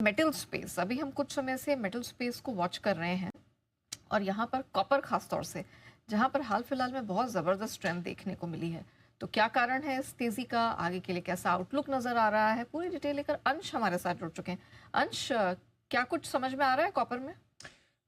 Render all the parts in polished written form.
Metal space, अभी हम कुछ समय से मेटल स्पेस को वॉच कर रहे हैं और यहाँ पर कॉपर खास तौर से, जहाँ पर हाल फिलहाल में बहुत ज़बरदस्त ट्रेंड देखने को मिली है। तो क्या कारण है इस तेज़ी का? आगे के लिए कैसा आउटलुक नज़र आ रहा है? पूरी डिटेल लेकर अंश हमारे साथ जुड़ चुके हैं। अंश, क्या कुछ समझ में आ रहा है कॉपर में?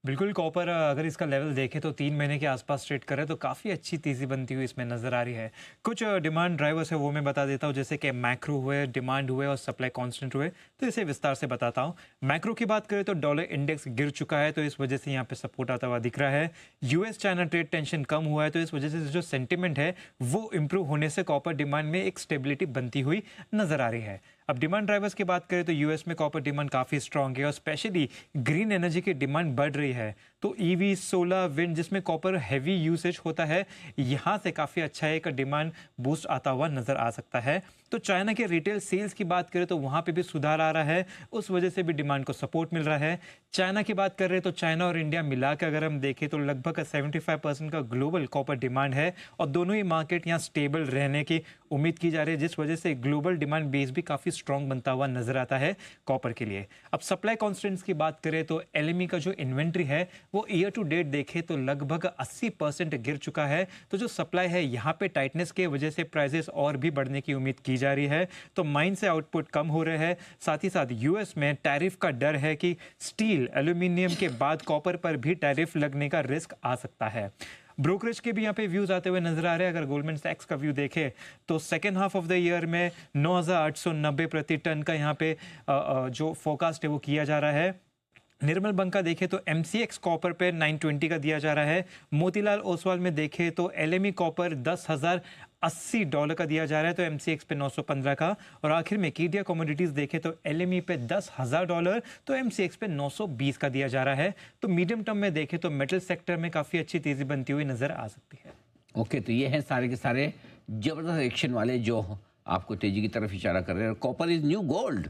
बिल्कुल, कॉपर अगर इसका लेवल देखें तो 3 महीने के आसपास ट्रेड कर रहा है, तो काफ़ी अच्छी तेज़ी बनती हुई इसमें नज़र आ रही है। कुछ डिमांड ड्राइवर्स है वो मैं बता देता हूँ, जैसे कि मैक्रो हुए, डिमांड हुए और सप्लाई कांस्टेंट हुए, तो इसे विस्तार से बताता हूँ। मैक्रो की बात करें तो डॉलर इंडेक्स गिर चुका है, तो इस वजह से यहाँ पे सपोर्ट आता हुआ दिख रहा है। यूएस चाइना ट्रेड टेंशन कम हुआ है, तो इस वजह से जो सेंटिमेंट है वो इम्प्रूव होने से कॉपर डिमांड में एक स्टेबिलिटी बनती हुई नज़र आ रही है। अब डिमांड ड्राइवर्स की बात करें तो यूएस में कॉपर डिमांड काफ़ी स्ट्रांग है और स्पेशली ग्रीन एनर्जी की डिमांड बढ़ रही है। तो ईवी, सोलर, विंड जिसमें कॉपर हैवी यूसेज होता है, यहाँ से काफ़ी अच्छा एक डिमांड बूस्ट आता हुआ नजर आ सकता है। तो चाइना के रिटेल सेल्स की बात करें तो वहाँ पे भी सुधार आ रहा है, उस वजह से भी डिमांड को सपोर्ट मिल रहा है। चाइना की बात कर रहे हैं तो चाइना और इंडिया मिला के अगर हम देखें तो लगभग 75% का ग्लोबल कॉपर डिमांड है और दोनों ही मार्केट यहाँ स्टेबल रहने की उम्मीद की जा रही है, जिस वजह से ग्लोबल डिमांड बेस भी काफ़ी स्ट्रॉन्ग बनता हुआ नजर आता है कॉपर के लिए। अब सप्लाई कॉन्स्टेंट्स की बात करें तो एलएमई का जो इन्वेंट्री है वो ईयर टू डेट देखें तो लगभग 80% गिर चुका है। तो जो सप्लाई है यहाँ पे टाइटनेस के वजह से प्राइसेस और भी बढ़ने की उम्मीद की जा रही है। तो माइन से आउटपुट कम हो रहे हैं, साथ ही साथ यूएस में टैरिफ का डर है कि स्टील, एल्यूमिनियम के बाद कॉपर पर भी टैरिफ लगने का रिस्क आ सकता है। ब्रोकरेज के भी यहाँ पे व्यूज आते हुए नजर आ रहे हैं। अगर गोल्डमैन सैक्स का व्यू देखें तो second half of the year में 9,890 प्रति टन का यहाँ पे जो फोरकास्ट है वो किया जा रहा है। निर्मल बंक का देखें तो एमसीएक्स कॉपर पे 920 का दिया जा रहा है। मोतीलाल ओसवाल में देखें तो एलएमई कॉपर $10,080 का दिया जा रहा है, तो एमसीएक्स पे 915 का। और आखिर में कीडिया कमोडिटीज देखें तो एलएमई पे $10,000, तो एमसीएक्स पे 920 का दिया जा रहा है। तो मीडियम टर्म में देखें तो मेटल सेक्टर में काफ़ी अच्छी तेजी बनती हुई नजर आ सकती है। ओके, तो ये हैं सारे के सारे जबरदस्त एक्शन वाले जो आपको तेजी की तरफ इशारा कर रहे हैं। Copper is new gold.